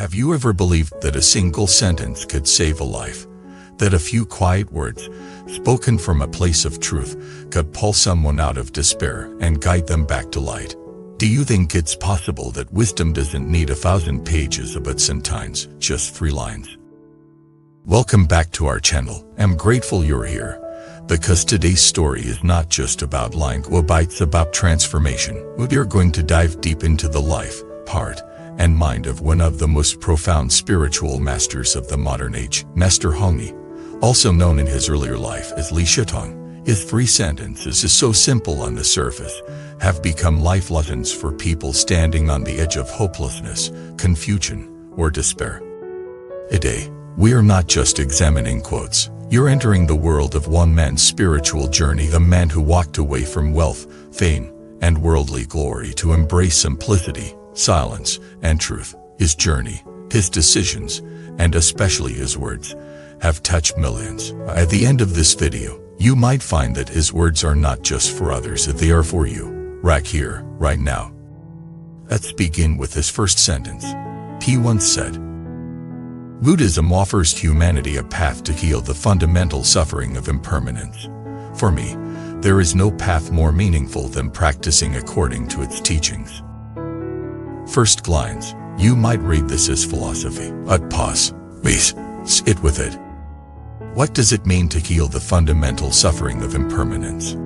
Have you ever believed that a single sentence could save a life? That a few quiet words, spoken from a place of truth, could pull someone out of despair and guide them back to light? Do you think it's possible that wisdom doesn't need 1,000 pages but sometimes just 3 lines? Welcome back to our channel. I'm grateful you're here, because today's story is not just about lying, it's about transformation. We're going to dive deep into the life, heart, and mind of one of the most profound spiritual masters of the modern age, Master Hongyi, also known in his earlier life as Li Shitong. His 3 sentences is so simple on the surface, have become life lessons for people standing on the edge of hopelessness, confusion, or despair. Today, we are not just examining quotes. You're entering the world of one man's spiritual journey, the man who walked away from wealth, fame, and worldly glory to embrace simplicity, silence, and truth. His journey, his decisions, and especially his words, have touched millions. At the end of this video, you might find that his words are not just for others, that they are for you, right here, right now. Let's begin with his first sentence. He once said, "Buddhism offers humanity a path to heal the fundamental suffering of impermanence. For me, there is no path more meaningful than practicing according to its teachings." First glance, you might read this as philosophy, but pause, please, sit with it. What does it mean to heal the fundamental suffering of impermanence?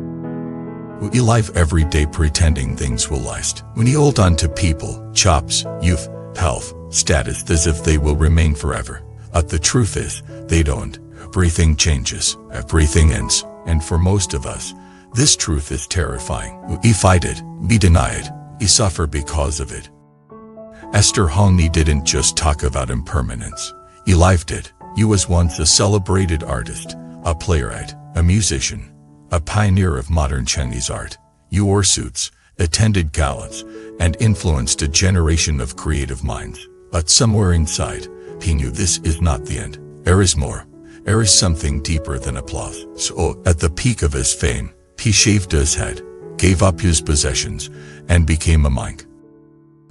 We live every day pretending things will last. We hold on to people, jobs, youth, health, status as if they will remain forever. But the truth is, they don't. Everything changes, everything ends, and for most of us, this truth is terrifying. We fight it, we deny it, we suffer because of it. Master Hongyi didn't just talk about impermanence. He lived it. He was once a celebrated artist, a playwright, a musician, a pioneer of modern Chinese art. He wore suits, attended galas, and influenced a generation of creative minds. But somewhere inside, he knew this is not the end. There is more. There is something deeper than applause. So, at the peak of his fame, he shaved his head, gave up his possessions, and became a monk.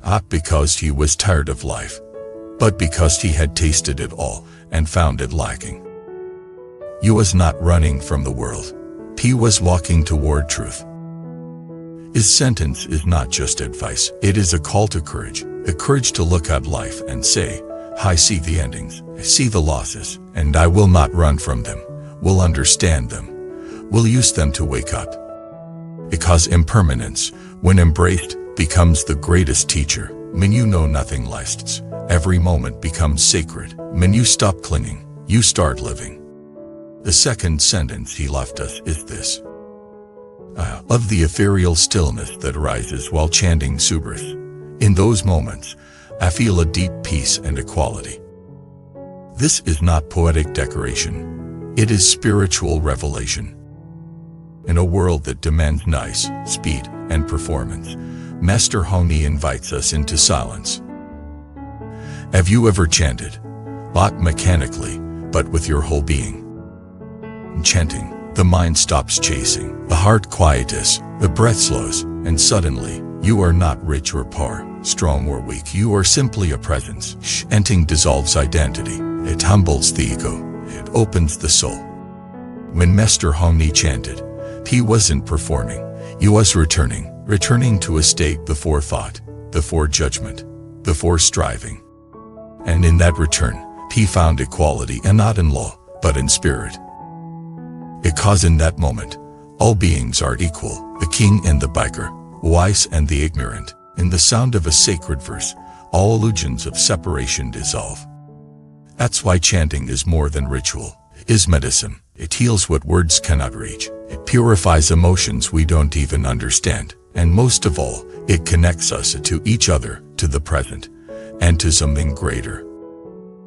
Not because he was tired of life, but because he had tasted it all and found it lacking. He was not running from the world. He was walking toward truth. His sentence is not just advice, it is a call to courage. The courage to look at life and say, I see the endings, I see the losses, and I will not run from them, will understand them, will use them to wake up. Because impermanence, when embraced, becomes the greatest teacher. When you know nothing lasts, every moment becomes sacred. When you stop clinging, you start living. The second sentence he left us is this. I love the ethereal stillness that arises while chanting sutras. In those moments, I feel a deep peace and equality. This is not poetic decoration. It is spiritual revelation. In a world that demands noise, speed, and performance, Master Hongyi invites us into silence. Have you ever chanted, not mechanically, but with your whole being? In chanting, the mind stops chasing, the heart quiets, the breath slows, and suddenly, you are not rich or poor, strong or weak. You are simply a presence. Chanting dissolves identity. It humbles the ego. It opens the soul. When Master Hongyi chanted, he wasn't performing. He was returning to a state before thought, before judgment, before striving. And in that return, he found equality, and not in law, but in spirit. Because in that moment, all beings are equal, the king and the beggar, wise and the ignorant. In the sound of a sacred verse, all illusions of separation dissolve. That's why chanting is more than ritual. It is medicine. It heals what words cannot reach. It purifies emotions we don't even understand. And most of all, it connects us to each other, to the present, and to something greater.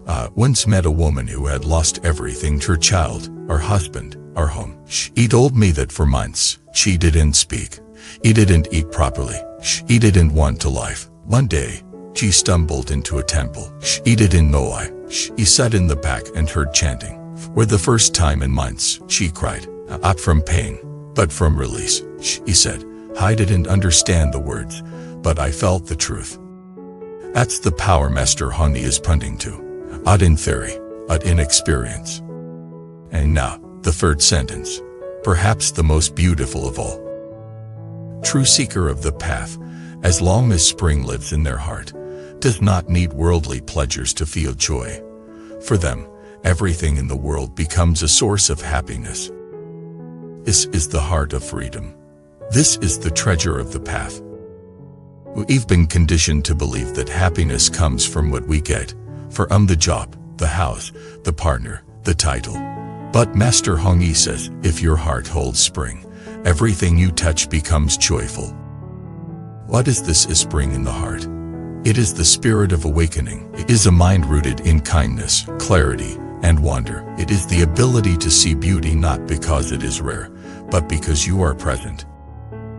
I once met a woman who had lost everything: her child, her husband, her home. She told me that for months, she didn't speak. She didn't eat properly. She didn't want to live. One day, she stumbled into a temple. She didn't know why. She sat in the back and heard chanting. For the first time in months, she cried, not from pain, but from release. She said, I didn't understand the words, but I felt the truth. That's the power Master Hongyi is pointing to. Not in theory, but in experience. And now, the third sentence, perhaps the most beautiful of all. True seeker of the path, as long as spring lives in their heart, does not need worldly pleasures to feel joy. For them, everything in the world becomes a source of happiness. This is the heart of freedom. This is the treasure of the path. We've been conditioned to believe that happiness comes from what we get, from the job, the house, the partner, the title. But Master Hongyi says, if your heart holds spring, everything you touch becomes joyful. What is this spring in the heart? It is the spirit of awakening. It is a mind rooted in kindness, clarity, and wonder. It is the ability to see beauty not because it is rare, but because you are present.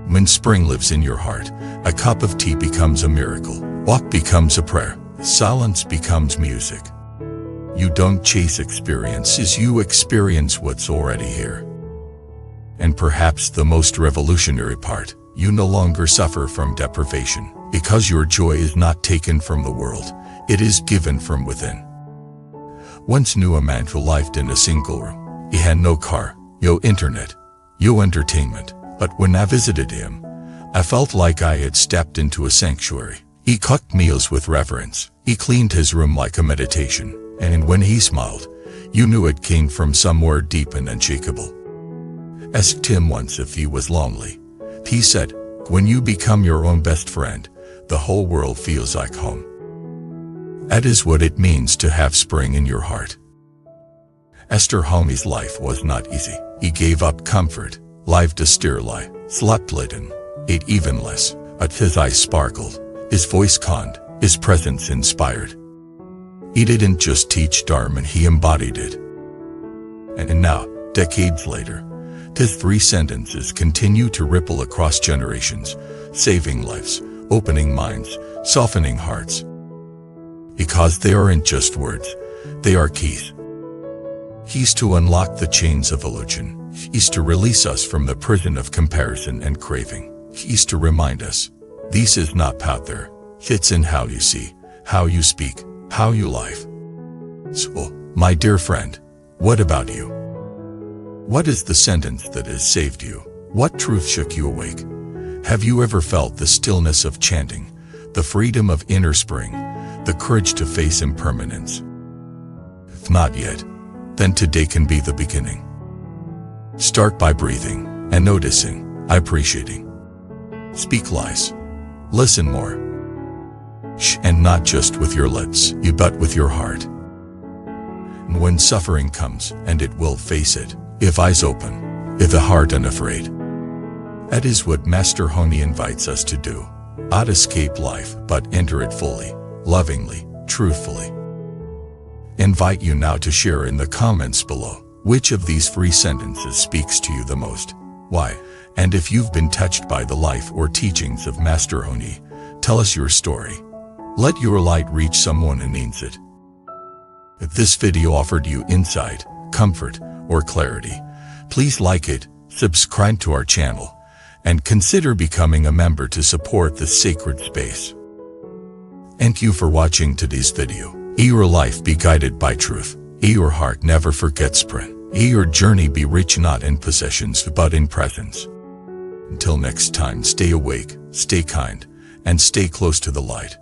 When spring lives in your heart, a cup of tea becomes a miracle, walk becomes a prayer, silence becomes music. You don't chase experiences, you experience what's already here. And perhaps the most revolutionary part, you no longer suffer from deprivation, because your joy is not taken from the world, it is given from within. Once knew a man who lived in a single room. He had no car, no internet, no entertainment. But when I visited him, I felt like I had stepped into a sanctuary. He cooked meals with reverence. He cleaned his room like a meditation. And when he smiled, you knew it came from somewhere deep and unshakable. Asked him once if he was lonely. He said, when you become your own best friend, the whole world feels like home. That is what it means to have spring in your heart. Master Hongyi's life was not easy. He gave up comfort, lived a austere life, slept little, ate even less, but his eyes sparkled, his voice calmed, his presence inspired. He didn't just teach Dharma, he embodied it. And now, decades later, his 3 sentences continue to ripple across generations, saving lives, opening minds, softening hearts. Because they aren't just words, they are keys. Keys to unlock the chains of illusion. Keys to release us from the prison of comparison and craving. Keys to remind us, this is not out there. It's in how you see, how you speak, how you live. So, my dear friend, what about you? What is the sentence that has saved you? What truth shook you awake? Have you ever felt the stillness of chanting, the freedom of inner spring, the courage to face impermanence? If not yet, then today can be the beginning. Start by breathing and noticing, appreciating. Speak less. Listen more. And not just with your lips, but with your heart. And when suffering comes, and it will face it, if eyes open, if the heart unafraid. That is what Master Hongyi invites us to do. Not escape life, but enter it fully, lovingly, truthfully. Invite you now to share in the comments below. Which of these 3 sentences speaks to you the most? Why? And if you've been touched by the life or teachings of Master Hongyi, tell us your story. Let your light reach someone who needs it. If this video offered you insight, comfort, or clarity, please like it, subscribe to our channel, and consider becoming a member to support this sacred space. Thank you for watching today's video. May your life be guided by truth. May your heart never forget spring. May your journey be rich not in possessions but in presence. Until next time, stay awake, stay kind, and stay close to the light.